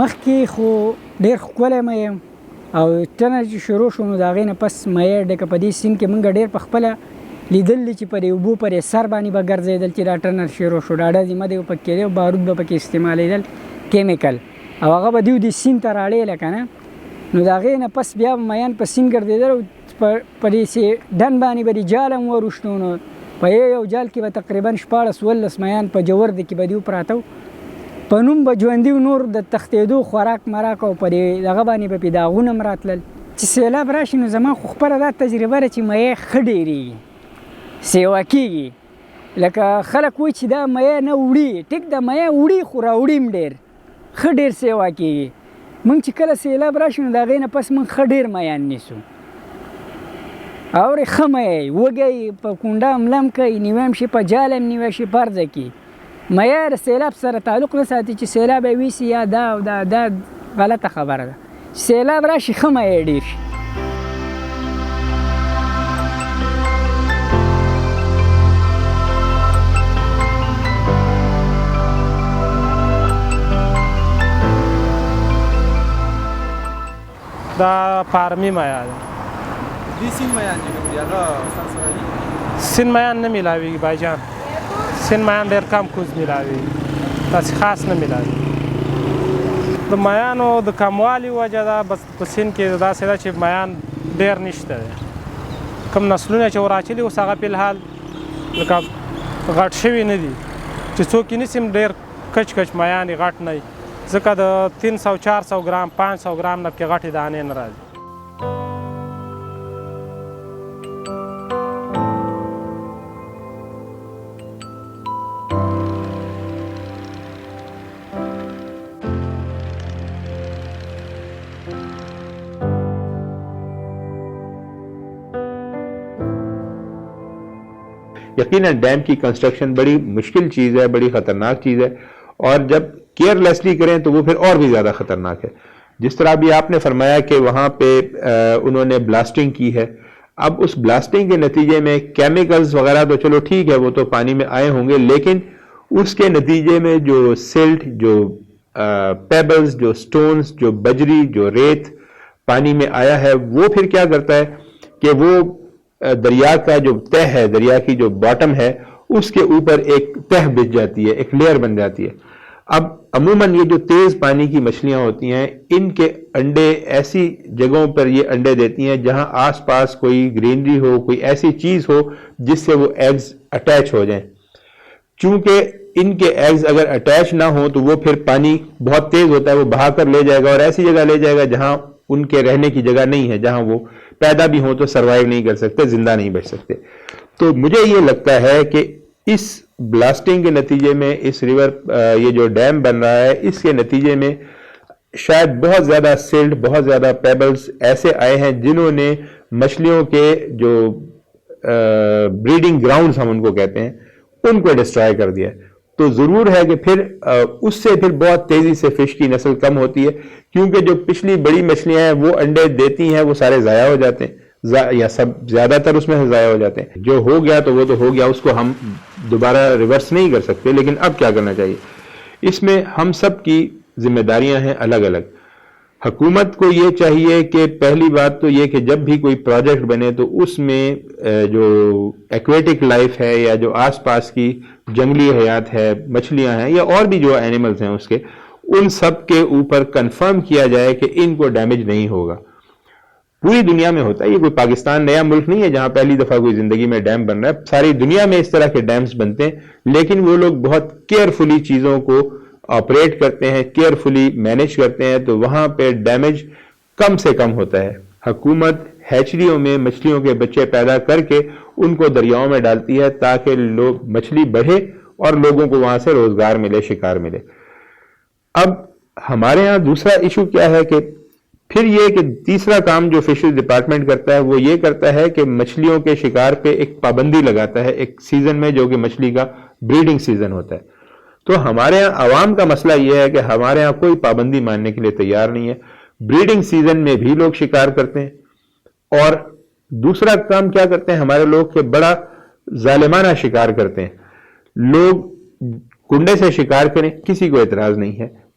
مخکې خو ډېر ښکلی مه یم او ټنه چې شروع شو نو د هغې نه پس مه ډکه په دې سیند کې مونږ ډېر په خپله لیدل دي چې پر اوبو پر سر باندې به ګرځېدل چې دا ټنر شروع شو ډاډه ذمه دی پکې کېدی او بارود به پکې استعمالېدل کیمیکل او هغه به دوی د سیند ته راړېله که نه نو د هغې نه پس بیا میان په سیند ګرځېدل او په دې ډن باندې به د جال هم وروشتو نو په یو جال کې به تقریبا 14-15 میان په جوورد کې به دوی پراته په نوم به ژوندي نور د تښتېدو خوراک مراک او په دغه باندې به پې داغونه هم راتلل چې سیلاب راشي نو زما خو خپله دا تجربه ده چې میې ښه ډېرېږي سیوا کېږي لکه خلک وایي چې دا میې نه وړي ټیک ده میې وړي خو راوړي هم ډېر ښه ډېر سیوا کېږي مونږ چې کله سیلاب راشي نو د هغې نه پس مونږ ښه ډېر میان نیسو اورې ښه میی وږی په کونډه هم لم کوي نیوی هم شي په جال هم نیوی شي په ارځه کې میی د سیلاب سره تعلق نه ساتي چې سیلاب یې ویسي یا دا او دا غلطه خبره ده سیلاب راشي ښه میی ډېر شي دا پارمی میا ده دې سیند میان چې کوم دي هغه سر سره دي سیند میان نه میلاویږي بایجان سیند میان ډېر کم کوز میلاویږي داسې خاص نه میلاویږي د میانو د کموالي وجه ده بس په سیند کې داسې ده چې میان ډېر نشته دی کوم نسلونه چې وراچلي اوس هغه فی الحال لکه غټ شوي نه دي چې څوک یې نیسي ډېر کچ کچ میان یې غټ نه وي ځکه د 300-400 ګرام 500 ګرام نه پکې غټې دانې نه راځي یقیناً ڈیم کی کنسٹرکشن بڑی مشکل چیز ہے بڑی خطرناک چیز ہے اور جب کیئر لیسلی کریں تو وہ پھر اور بھی زیادہ خطرناک ہے جس طرح بھی آپ نے فرمایا کہ وہاں پہ انہوں نے بلاسٹنگ کی ہے اب اس بلاسٹنگ کے نتیجے میں کیمیکلز وغیرہ تو چلو ٹھیک ہے وہ تو پانی میں آئے ہوں گے لیکن اس کے نتیجے میں جو سلٹ جو پیبلز جو سٹونز جو بجری جو ریت پانی میں آیا ہے وہ پھر کیا کرتا ہے کہ وہ دریا کا جو تہ ہے دریا کی جو باٹم ہے اس کے اوپر ایک تہ بچ جاتی ہے ایک لیئر بن جاتی ہے اب عموماً یہ جو تیز پانی کی مچھلیاں ہوتی ہیں ان کے انڈے ایسی جگہوں پر یہ انڈے دیتی ہیں جہاں آس پاس کوئی گرینری ہو کوئی ایسی چیز ہو جس سے وہ ایگز اٹیچ ہو جائیں چونکہ ان کے ایگز اگر اٹیچ نہ ہوں تو وہ پھر پانی بہت تیز ہوتا ہے وہ بہا کر لے جائے گا اور ایسی جگہ لے جائے گا جہاں ان کے رہنے کی جگہ نہیں ہے جہاں وہ پیدا بھی ہوں تو سروائیو نہیں کر سکتے زندہ نہیں بچ سکتے تو مجھے یہ لگتا ہے کہ اس بلاسٹنگ کے نتیجے میں اس ریور یہ جو ڈیم بن رہا ہے اس کے نتیجے میں شاید بہت زیادہ سلٹ بہت زیادہ پیبلز ایسے آئے ہیں جنہوں نے مچھلیوں کے جو بریڈنگ گراؤنڈز ہم ان کو کہتے ہیں ان کو ڈسٹرائے کر دیا تو ضرور ہے کہ پھر اس سے پھر بہت تیزی سے فش کی نسل کم ہوتی ہے کیونکہ جو پچھلی بڑی مچھلیاں ہیں وہ انڈے دیتی ہیں وہ سارے ضائع ہو جاتے ہیں یا سب زیادہ تر اس میں سے ضائع ہو جاتے ہیں جو ہو گیا تو وہ تو ہو گیا اس کو ہم دوبارہ ریورس نہیں کر سکتے لیکن اب کیا کرنا چاہیے اس میں ہم سب کی ذمہ داریاں ہیں الگ الگ حکومت کو یہ چاہیے کہ پہلی بات تو یہ کہ جب بھی کوئی پروجیکٹ بنے تو اس میں جو ایکویٹک لائف ہے یا جو آس پاس کی جنگلی حیات ہے مچھلیاں ہیں یا اور بھی جو اینیملز ہیں اس کے ان سب کے اوپر کنفرم کیا جائے کہ ان کو ڈیمیج نہیں ہوگا پوری دنیا میں ہوتا ہے یہ کوئی پاکستان نیا ملک نہیں ہے جہاں پہلی دفعہ کوئی زندگی میں ڈیم بن رہا ہے ساری دنیا میں اس طرح کے ڈیمز بنتے ہیں لیکن وہ لوگ بہت کیئرفلی چیزوں کو آپریٹ کرتے ہیں کیئرفلی مینیج کرتے ہیں تو وہاں پہ ڈیمیج کم سے کم ہوتا ہے حکومت ہیچریوں میں مچھلیوں کے بچے پیدا کر کے ان کو دریاؤں میں ڈالتی ہے تاکہ لوگ مچھلی بڑھے اور لوگوں کو وہاں سے روزگار ملے شکار ملے اب ہمارے ہاں دوسرا ایشو کیا ہے کہ پھر یہ کہ تیسرا کام جو فشریز ڈپارٹمنٹ کرتا ہے وہ یہ کرتا ہے کہ مچھلیوں کے شکار پہ ایک پابندی لگاتا ہے ایک سیزن میں جو کہ مچھلی کا بریڈنگ سیزن ہوتا ہے تو ہمارے ہاں عوام کا مسئلہ یہ ہے کہ ہمارے ہاں کوئی پابندی ماننے کے لیے تیار نہیں ہے بریڈنگ سیزن میں بھی لوگ شکار کرتے ہیں اور دوسرا کام کیا کرتے ہیں ہمارے لوگ کہ بڑا ظالمانہ شکار کرتے ہیں لوگ کنڈے سے شکار کریں کسی کو اعتراض نہیں ہے